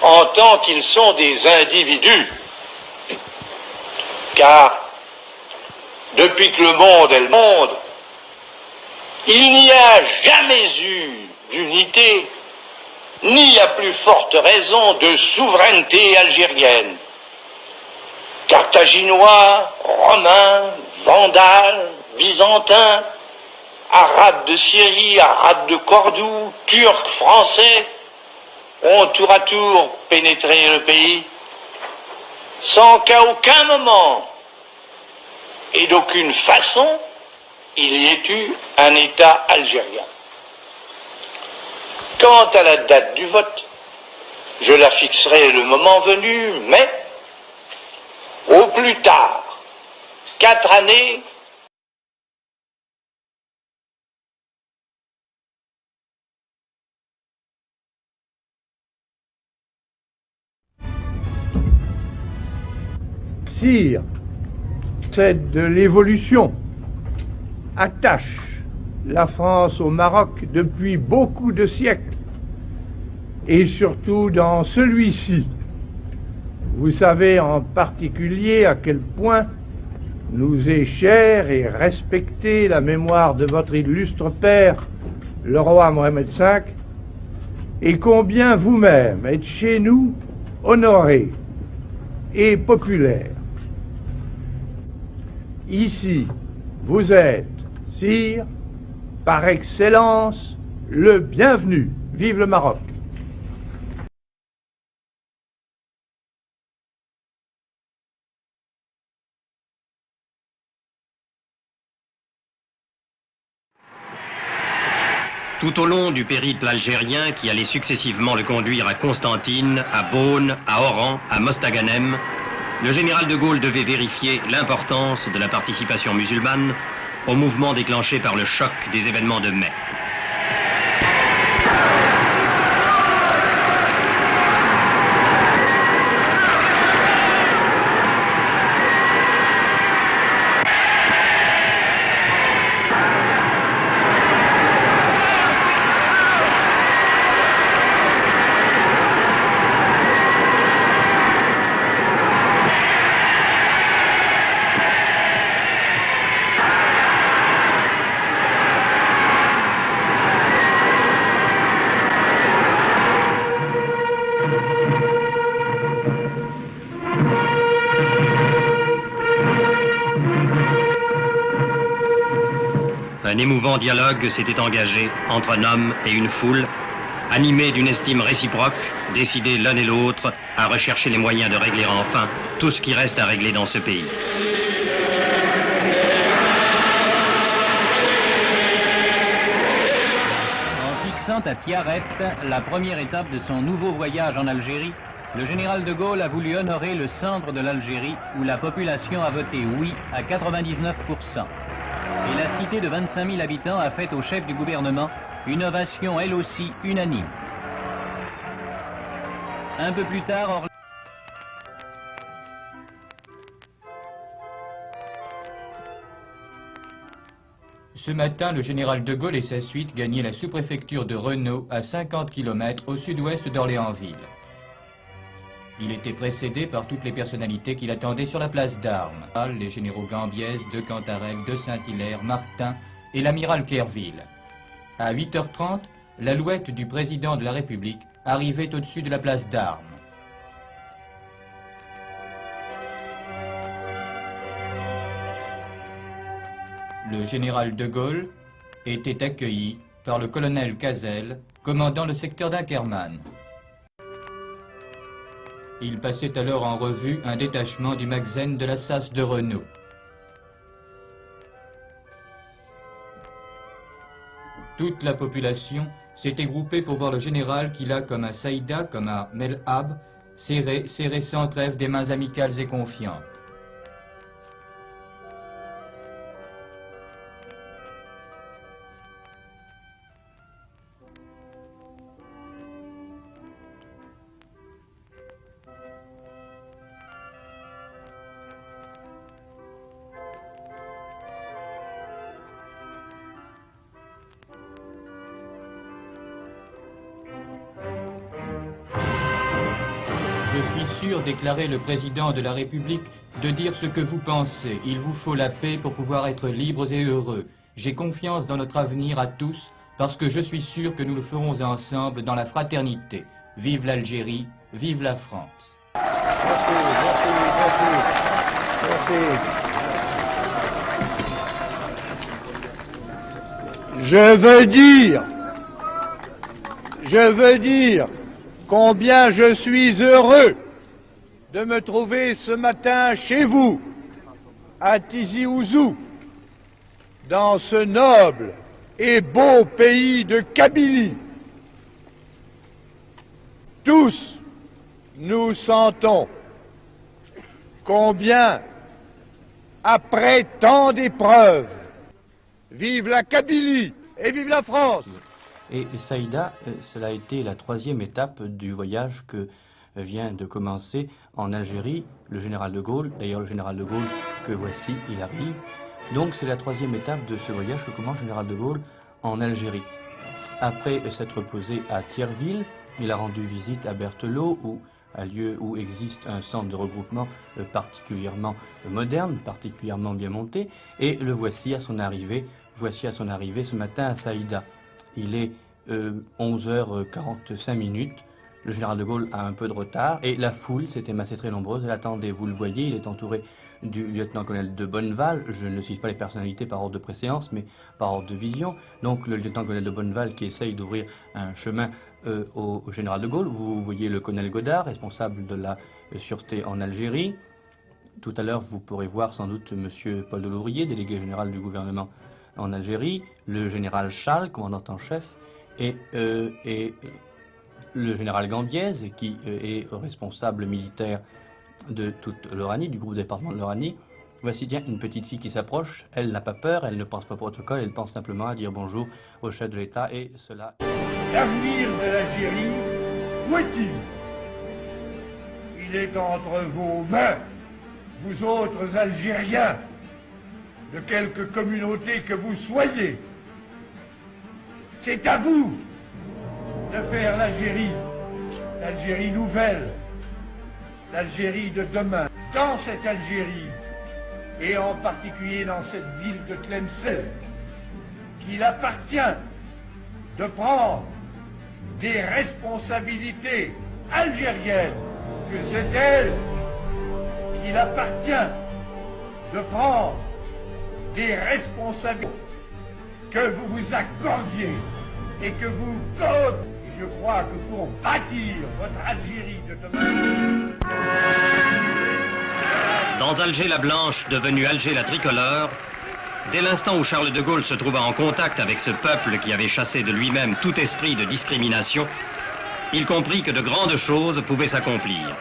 en tant qu'ils sont des individus. Car depuis que le monde est le monde, il n'y a jamais eu d'unité, ni à plus forte raison de souveraineté algérienne. Carthaginois, Romains, Vandales, Byzantins, Arabes de Syrie, Arabes de Cordoue, Turcs, Français, ont tour à tour pénétré le pays, sans qu'à aucun moment et d'aucune façon il y ait eu un État algérien. Quant à la date du vote, je la fixerai le moment venu, mais au plus tard, 4 années Sire, c'est de l'évolution. Attache la France au Maroc depuis beaucoup de siècles, et surtout dans celui-ci. Vous savez en particulier à quel point nous est chère et respectée la mémoire de votre illustre père, le roi Mohamed V, et combien vous-même êtes chez nous honoré et populaire. Ici, vous êtes, sire, par excellence, le bienvenu. Vive le Maroc! Tout au long du périple algérien qui allait successivement le conduire à Constantine, à Beaune, à Oran, à Mostaganem, le général de Gaulle devait vérifier l'importance de la participation musulmane au mouvement déclenché par le choc des événements de mai. Un émouvant dialogue s'était engagé entre un homme et une foule, animés d'une estime réciproque, décidés l'un et l'autre à rechercher les moyens de régler enfin tout ce qui reste à régler dans ce pays. En fixant à Tiaret la première étape de son nouveau voyage en Algérie, le général de Gaulle a voulu honorer le centre de l'Algérie où la population a voté oui à 99%. Et la cité de 25 000 habitants a fait au chef du gouvernement une ovation elle aussi unanime. Un peu plus tard, Ce matin, le général de Gaulle et sa suite gagnaient la sous-préfecture de Renault à 50 km au sud-ouest d'Orléansville. Il était précédé par toutes les personnalités qui l'attendaient sur la place d'Armes. Les généraux Gambiès, de Cantarec, de Saint-Hilaire, Martin et l'amiral Clerville. À 8h30, l'alouette du président de la République arrivait au-dessus de la place d'Armes. Le général de Gaulle était accueilli par le colonel Cazel, commandant le secteur d'Ackermann. Il passait alors en revue un détachement du Magzen de la SAS de Renault. Toute la population s'était groupée pour voir le général qui, là, comme à Saïda, comme à Melhab, serrait sans trêve des mains amicales et confiantes. sûr, déclarait le président de la République, de dire ce que vous pensez. Il vous faut la paix pour pouvoir être libres et heureux. J'ai confiance dans notre avenir à tous, parce que je suis sûr que nous le ferons ensemble dans la fraternité. Vive l'Algérie, vive la France. Merci, merci, merci, merci. Je veux dire combien je suis heureux de me trouver ce matin chez vous, à Tizi Ouzou, dans ce noble et beau pays de Kabylie. Tous, nous sentons combien, après tant d'épreuves, vive la Kabylie et vive la France! Et Saïda, cela a été la troisième étape du voyage que vient de commencer en Algérie le général de Gaulle. D'ailleurs, le général de Gaulle, que voici, il arrive. Donc c'est la troisième étape de ce voyage que commence le général de Gaulle en Algérie. Après s'être posé à Thierville, il a rendu visite à Berthelot, un lieu où existe un centre de regroupement particulièrement moderne, particulièrement bien monté, et le voici à son arrivée ce matin à Saïda. Il est 11h45, le général de Gaulle a un peu de retard, et la foule s'était massée très nombreuse, elle attendait, vous le voyez, il est entouré du lieutenant-colonel de Bonneval, je ne cite pas les personnalités par ordre de préséance, mais par ordre de vision, donc le lieutenant-colonel de Bonneval qui essaye d'ouvrir un chemin au général de Gaulle. Vous voyez le colonel Godard, responsable de la sûreté en Algérie. Tout à l'heure, vous pourrez voir sans doute M. Paul Delouvrier, délégué général du gouvernement en Algérie, le général Chal, commandant en chef, et le général Gambiez, qui est responsable militaire de toute l'Oranie, du groupe département de l'Oranie. Voici bien une petite fille qui s'approche, elle n'a pas peur, elle ne pense pas au protocole, elle pense simplement à dire bonjour au chef de l'État, et cela... L'avenir de l'Algérie, où est-il? Il est entre vos mains, vous autres Algériens, de quelque communauté que vous soyez. C'est à vous de faire l'Algérie nouvelle, l'Algérie de demain. Dans cette Algérie, et en particulier dans cette ville de Tlemcen, qu'il appartient de prendre des responsabilités algériennes, que c'est elle qu'il appartient de prendre des responsabilités que vous vous accordiez et que vous coopérez. Et je crois que pour bâtir votre Algérie de demain... Dans Alger la Blanche, devenue Alger la Tricolore, dès l'instant où Charles de Gaulle se trouva en contact avec ce peuple qui avait chassé de lui-même tout esprit de discrimination, il comprit que de grandes choses pouvaient s'accomplir.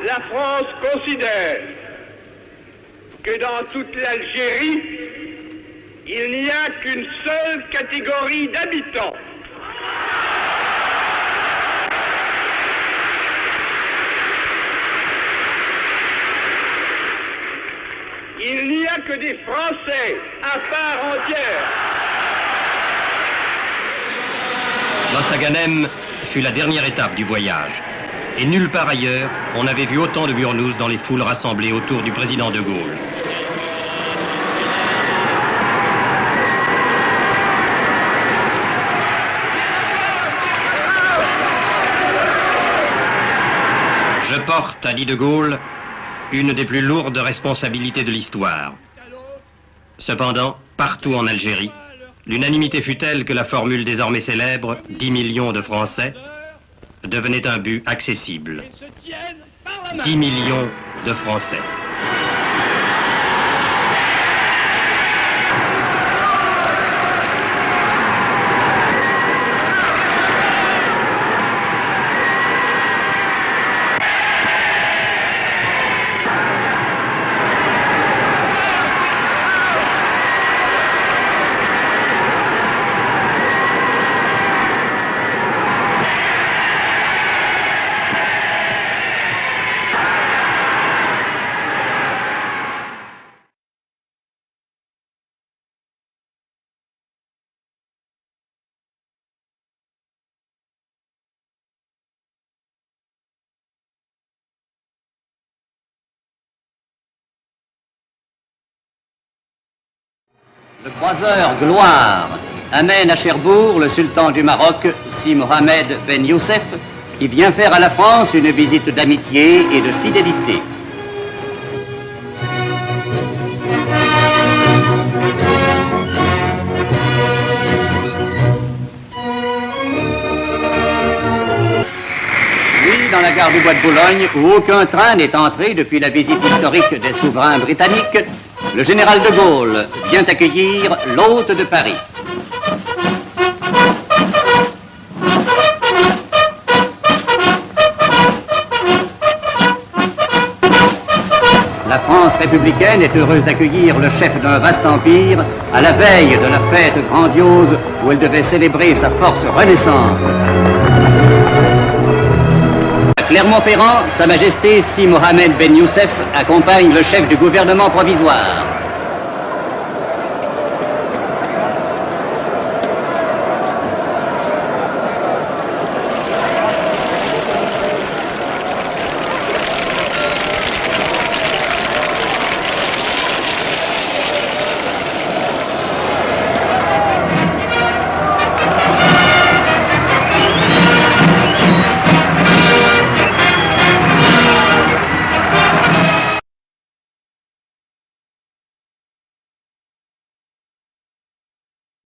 La France considère que dans toute l'Algérie, il n'y a qu'une seule catégorie d'habitants. Il n'y a que des Français à part entière. Mostaganem fut la dernière étape du voyage. Et nulle part ailleurs, on n'avait vu autant de burnous dans les foules rassemblées autour du président de Gaulle. Je porte, a dit de Gaulle, une des plus lourdes responsabilités de l'histoire. Cependant, partout en Algérie, l'unanimité fut telle que la formule désormais célèbre « 10 millions de Français » devenait un but accessible. 10 millions de Français. Le croiseur Gloire amène à Cherbourg le sultan du Maroc, Si Mohamed Ben Youssef, qui vient faire à la France une visite d'amitié et de fidélité. Oui, dans la gare du Bois de Boulogne, où aucun train n'est entré depuis la visite historique des souverains britanniques, le général de Gaulle vient accueillir l'hôte de Paris. La France républicaine est heureuse d'accueillir le chef d'un vaste empire à la veille de la fête grandiose où elle devait célébrer sa force renaissante. À Clermont-Ferrand, Sa Majesté Si Mohamed Ben Youssef accompagne le chef du gouvernement provisoire.